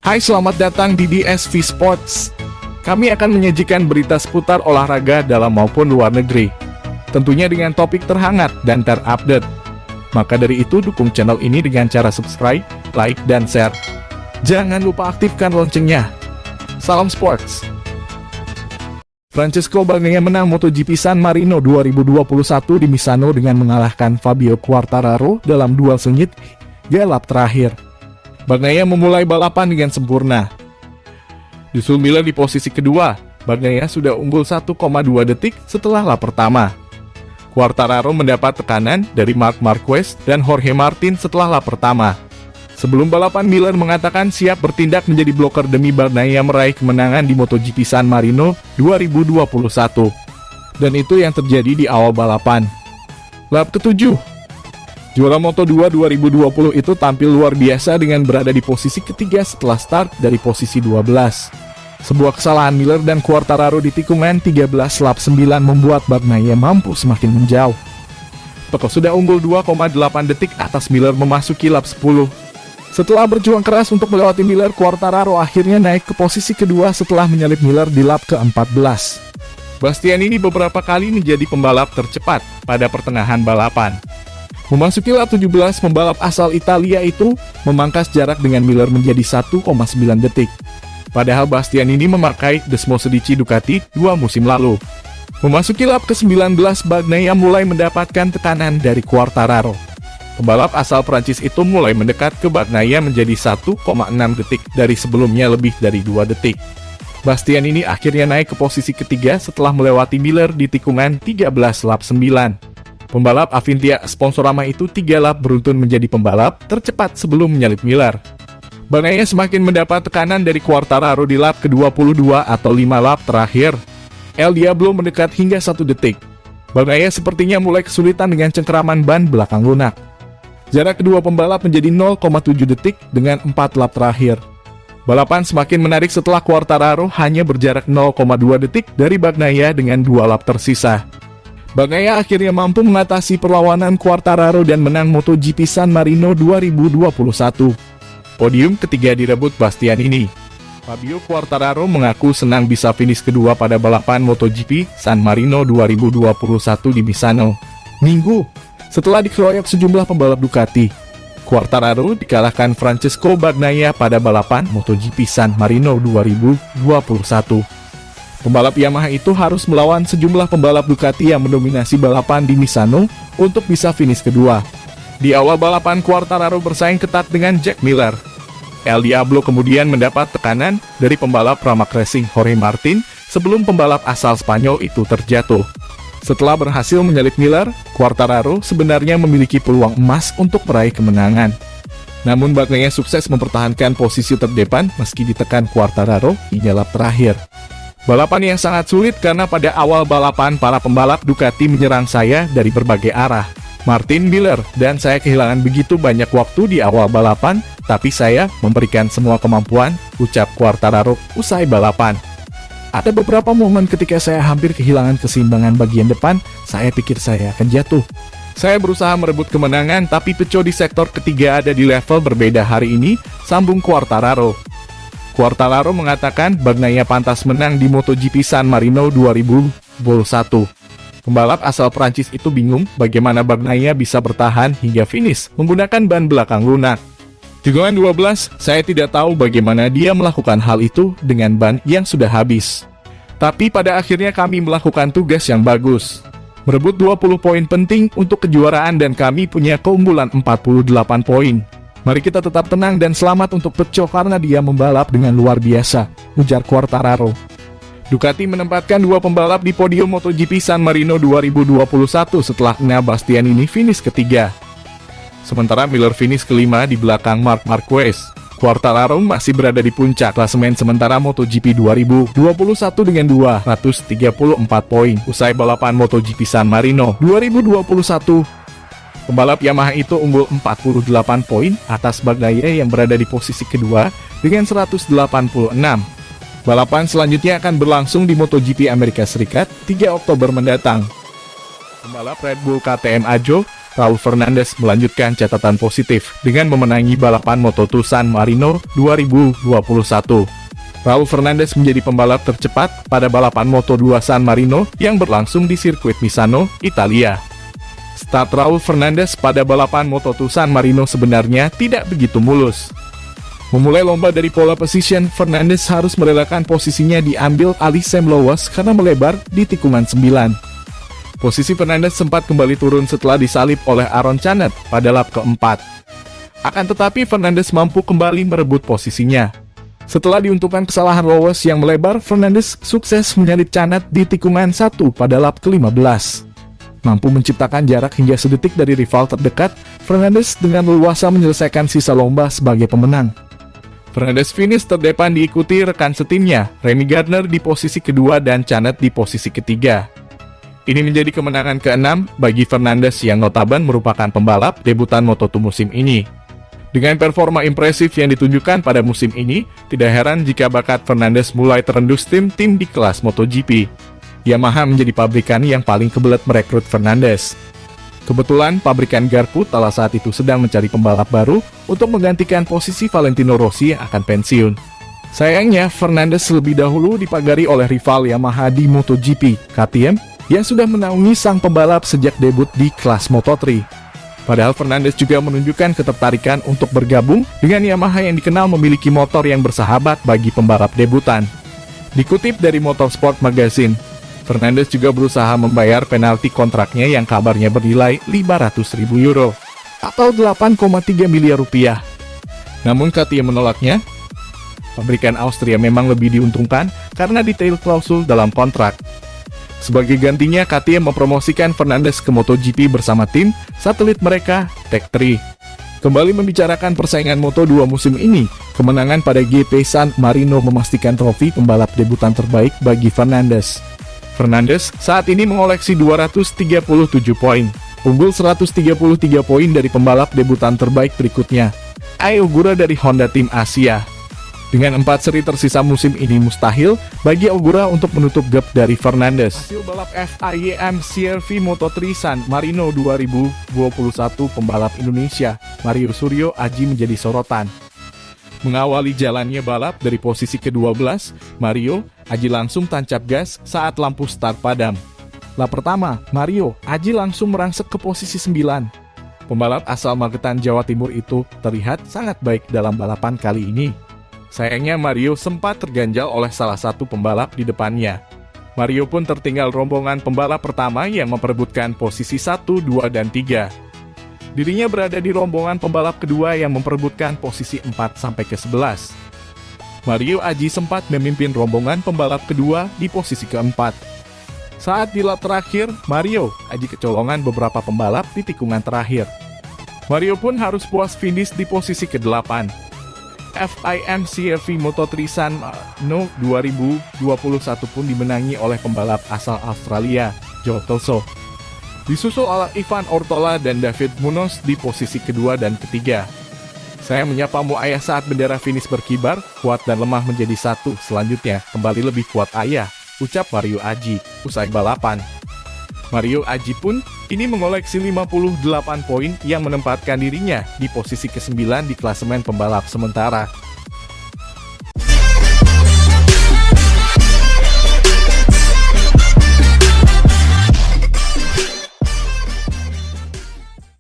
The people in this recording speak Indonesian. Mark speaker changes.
Speaker 1: Hai, selamat datang di DSV Sports. Kami akan menyajikan berita seputar olahraga dalam maupun luar negeri. Tentunya dengan topik terhangat dan terupdate. Maka dari itu dukung channel ini dengan cara subscribe, like, dan share. Jangan lupa aktifkan loncengnya. Salam Sports. Francesco Bagnaia menang MotoGP San Marino 2021 di Misano dengan mengalahkan Fabio Quartararo dalam duel sengit hingga lap terakhir. Bagnaia memulai balapan dengan sempurna. Justru Miller di posisi kedua, Bagnaia sudah unggul 1,2 detik setelah lap pertama. Quartararo mendapat tekanan dari Marc Marquez dan Jorge Martin setelah lap pertama. Sebelum balapan, Miller mengatakan siap bertindak menjadi bloker demi Bagnaia meraih kemenangan di MotoGP San Marino 2021. Dan itu yang terjadi di awal balapan. Lap ke-7. Juara Moto2 2020 itu tampil luar biasa dengan berada di posisi ketiga setelah start dari posisi 12. Sebuah kesalahan Miller dan Quartararo di tikungan 13 lap 9 membuat Bagnaia mampu semakin menjauh. Toko sudah unggul 2,8 detik atas Miller memasuki lap 10. Setelah berjuang keras untuk melewati Miller, Quartararo akhirnya naik ke posisi kedua setelah menyalip Miller di lap ke-14. Bastianini beberapa kali menjadi pembalap tercepat pada pertengahan balapan. Memasuki lap 17, pembalap asal Italia itu memangkas jarak dengan Miller menjadi 1,9 detik. Padahal Bastianini memakai Desmosedici Ducati 2 musim lalu. Memasuki lap ke-19, Bagnaia mulai mendapatkan tekanan dari Quartararo. Pembalap asal Prancis itu mulai mendekat ke Bagnaia menjadi 1,6 detik dari sebelumnya lebih dari 2 detik. Bastianini akhirnya naik ke posisi ketiga setelah melewati Miller di tikungan 13 lap 9. Pembalap Avintia Sponsorama itu 3 lap beruntun menjadi pembalap tercepat sebelum menyalip Miller. Bagnaia semakin mendapat tekanan dari Quartararo di lap ke-22 atau 5 lap terakhir. El Diablo mendekat hingga 1 detik. Bagnaia sepertinya mulai kesulitan dengan cengkeraman ban belakang lunak. Jarak kedua pembalap menjadi 0,7 detik dengan 4 lap terakhir. Balapan semakin menarik setelah Quartararo hanya berjarak 0,2 detik dari Bagnaia dengan 2 lap tersisa. Bagnaia akhirnya mampu mengatasi perlawanan Quartararo dan menang MotoGP San Marino 2021. Podium ketiga direbut Bastianini. Fabio Quartararo mengaku senang bisa finish kedua pada balapan MotoGP San Marino 2021 di Misano, Minggu, setelah dikeroyok sejumlah pembalap Ducati. Quartararo dikalahkan Francesco Bagnaia pada balapan MotoGP San Marino 2021. Pembalap Yamaha itu harus melawan sejumlah pembalap Ducati yang mendominasi balapan di Misano untuk bisa finish kedua. Di awal balapan, Quartararo bersaing ketat dengan Jack Miller. El Diablo kemudian mendapat tekanan dari pembalap Pramac Racing Jorge Martin sebelum pembalap asal Spanyol itu terjatuh. Setelah berhasil menyalip Miller, Quartararo sebenarnya memiliki peluang emas untuk meraih kemenangan. Namun Bagnaia sukses mempertahankan posisi terdepan meski ditekan Quartararo hingga lap terakhir. Balapan yang sangat sulit karena pada awal balapan para pembalap Ducati menyerang saya dari berbagai arah. Martin, Miller, dan saya kehilangan begitu banyak waktu di awal balapan, tapi saya memberikan semua kemampuan, ucap Quartararo usai balapan. Ada beberapa momen ketika saya hampir kehilangan keseimbangan bagian depan, saya pikir saya akan jatuh. Saya berusaha merebut kemenangan, tapi Pecco di sektor ketiga ada di level berbeda hari ini, sambung Quartararo. Quartararo mengatakan Bagnaia pantas menang di MotoGP San Marino 2021. Pembalap asal Prancis itu bingung bagaimana Bagnaia bisa bertahan hingga finish menggunakan ban belakang lunak. Tikungan 12, saya tidak tahu bagaimana dia melakukan hal itu dengan ban yang sudah habis. Tapi pada akhirnya kami melakukan tugas yang bagus. Merebut 20 poin penting untuk kejuaraan dan kami punya keunggulan 48 poin. Mari kita tetap tenang dan selamat untuk Pecco karena dia membalap dengan luar biasa, ujar Quartararo. Ducati menempatkan 2 pembalap di podium MotoGP San Marino 2021 setelah Bastianini finish ketiga. Sementara Miller finish kelima di belakang Marc Marquez. Quartararo masih berada di puncak klasemen sementara MotoGP 2021 dengan 234 poin usai balapan MotoGP San Marino 2021. Pembalap Yamaha itu unggul 48 poin atas Bagnaia yang berada di posisi kedua dengan 186. Balapan selanjutnya akan berlangsung di MotoGP Amerika Serikat 3 Oktober mendatang. Pembalap Red Bull KTM Ajo Raul Fernandez melanjutkan catatan positif dengan memenangi balapan Moto2 San Marino 2021. Raul Fernandez menjadi pembalap tercepat pada balapan Moto2 San Marino yang berlangsung di sirkuit Misano, Italia. Start Raul Fernandez pada balapan Moto2 San Marino sebenarnya tidak begitu mulus. Memulai lomba dari pole position, Fernandez harus merelakan posisinya diambil alih Sam Lowes karena melebar di tikungan 9. Posisi Fernandez sempat kembali turun setelah disalip oleh Aaron Canet pada lap keempat. Akan tetapi Fernandez mampu kembali merebut posisinya. Setelah diuntungkan kesalahan Lowes yang melebar, Fernandez sukses menyalip Canet di tikungan 1 pada lap ke-15. Mampu menciptakan jarak hingga sedetik dari rival terdekat, Fernandez dengan leluasa menyelesaikan sisa lomba sebagai pemenang. Fernandez finish terdepan diikuti rekan setimnya, Remy Gardner di posisi kedua dan Canet di posisi ketiga. Ini menjadi kemenangan ke-6 bagi Fernandez yang notabene merupakan pembalap debutan Moto2 musim ini. Dengan performa impresif yang ditunjukkan pada musim ini, tidak heran jika bakat Fernandez mulai terendus tim-tim di kelas MotoGP. Yamaha menjadi pabrikan yang paling kebelet merekrut Fernandez. Kebetulan pabrikan Garpu Tala saat itu sedang mencari pembalap baru untuk menggantikan posisi Valentino Rossi yang akan pensiun. Sayangnya, Fernandez lebih dahulu dipagari oleh rival Yamaha di MotoGP, KTM, yang sudah menaungi sang pembalap sejak debut di kelas Moto3. Padahal Fernandez juga menunjukkan ketertarikan untuk bergabung dengan Yamaha yang dikenal memiliki motor yang bersahabat bagi pembalap debutan. Dikutip dari Motorsport Magazine, Fernandez juga berusaha membayar penalti kontraknya yang kabarnya bernilai 500.000 euro atau 8,3 miliar rupiah. Namun KTM menolaknya. Pabrikan Austria memang lebih diuntungkan karena detail klausul dalam kontrak. Sebagai gantinya, KTM mempromosikan Fernandez ke MotoGP bersama tim satelit mereka, Tech3. Kembali membicarakan persaingan Moto2 musim ini, kemenangan pada GP San Marino memastikan trofi pembalap debutan terbaik bagi Fernandez. Fernandez saat ini mengoleksi 237 poin, unggul 133 poin dari pembalap debutan terbaik berikutnya, Ai Ogura dari Honda Tim Asia. Dengan 4 seri tersisa musim ini mustahil bagi Ogura untuk menutup gap dari Fernandez. Hasil balap FIM CR-V Moto3 San Marino 2021, pembalap Indonesia Mario Suryo Aji menjadi sorotan. Mengawali jalannya balap dari posisi ke-12, Mario Aji langsung tancap gas saat lampu start padam. Lap pertama, Mario Aji langsung merangsek ke posisi 9. Pembalap asal Magetan, Jawa Timur itu terlihat sangat baik dalam balapan kali ini. Sayangnya Mario sempat terganjal oleh salah satu pembalap di depannya. Mario pun tertinggal rombongan pembalap pertama yang memperebutkan posisi 1, 2, dan 3. Dirinya berada di rombongan pembalap kedua yang memperebutkan posisi 4 sampai ke 11. Mario Aji sempat memimpin rombongan pembalap kedua di posisi keempat. Saat di lap terakhir, Mario Aji kecolongan beberapa pembalap di tikungan terakhir. Mario pun harus puas finish di posisi ke-8. FIM CR-V Moto3 San Marino 2021 pun dimenangi oleh pembalap asal Australia, Joe Kelso. Disusul oleh Ivan Ortola dan David Munoz di posisi kedua dan ketiga. Saya menyapamu ayah saat bendera finish berkibar, kuat dan lemah menjadi satu. Selanjutnya, kembali lebih kuat ayah, ucap Mario Aji, usai balapan. Mario Aji pun ini mengoleksi 58 poin yang menempatkan dirinya di posisi ke-9 di klasemen pembalap sementara.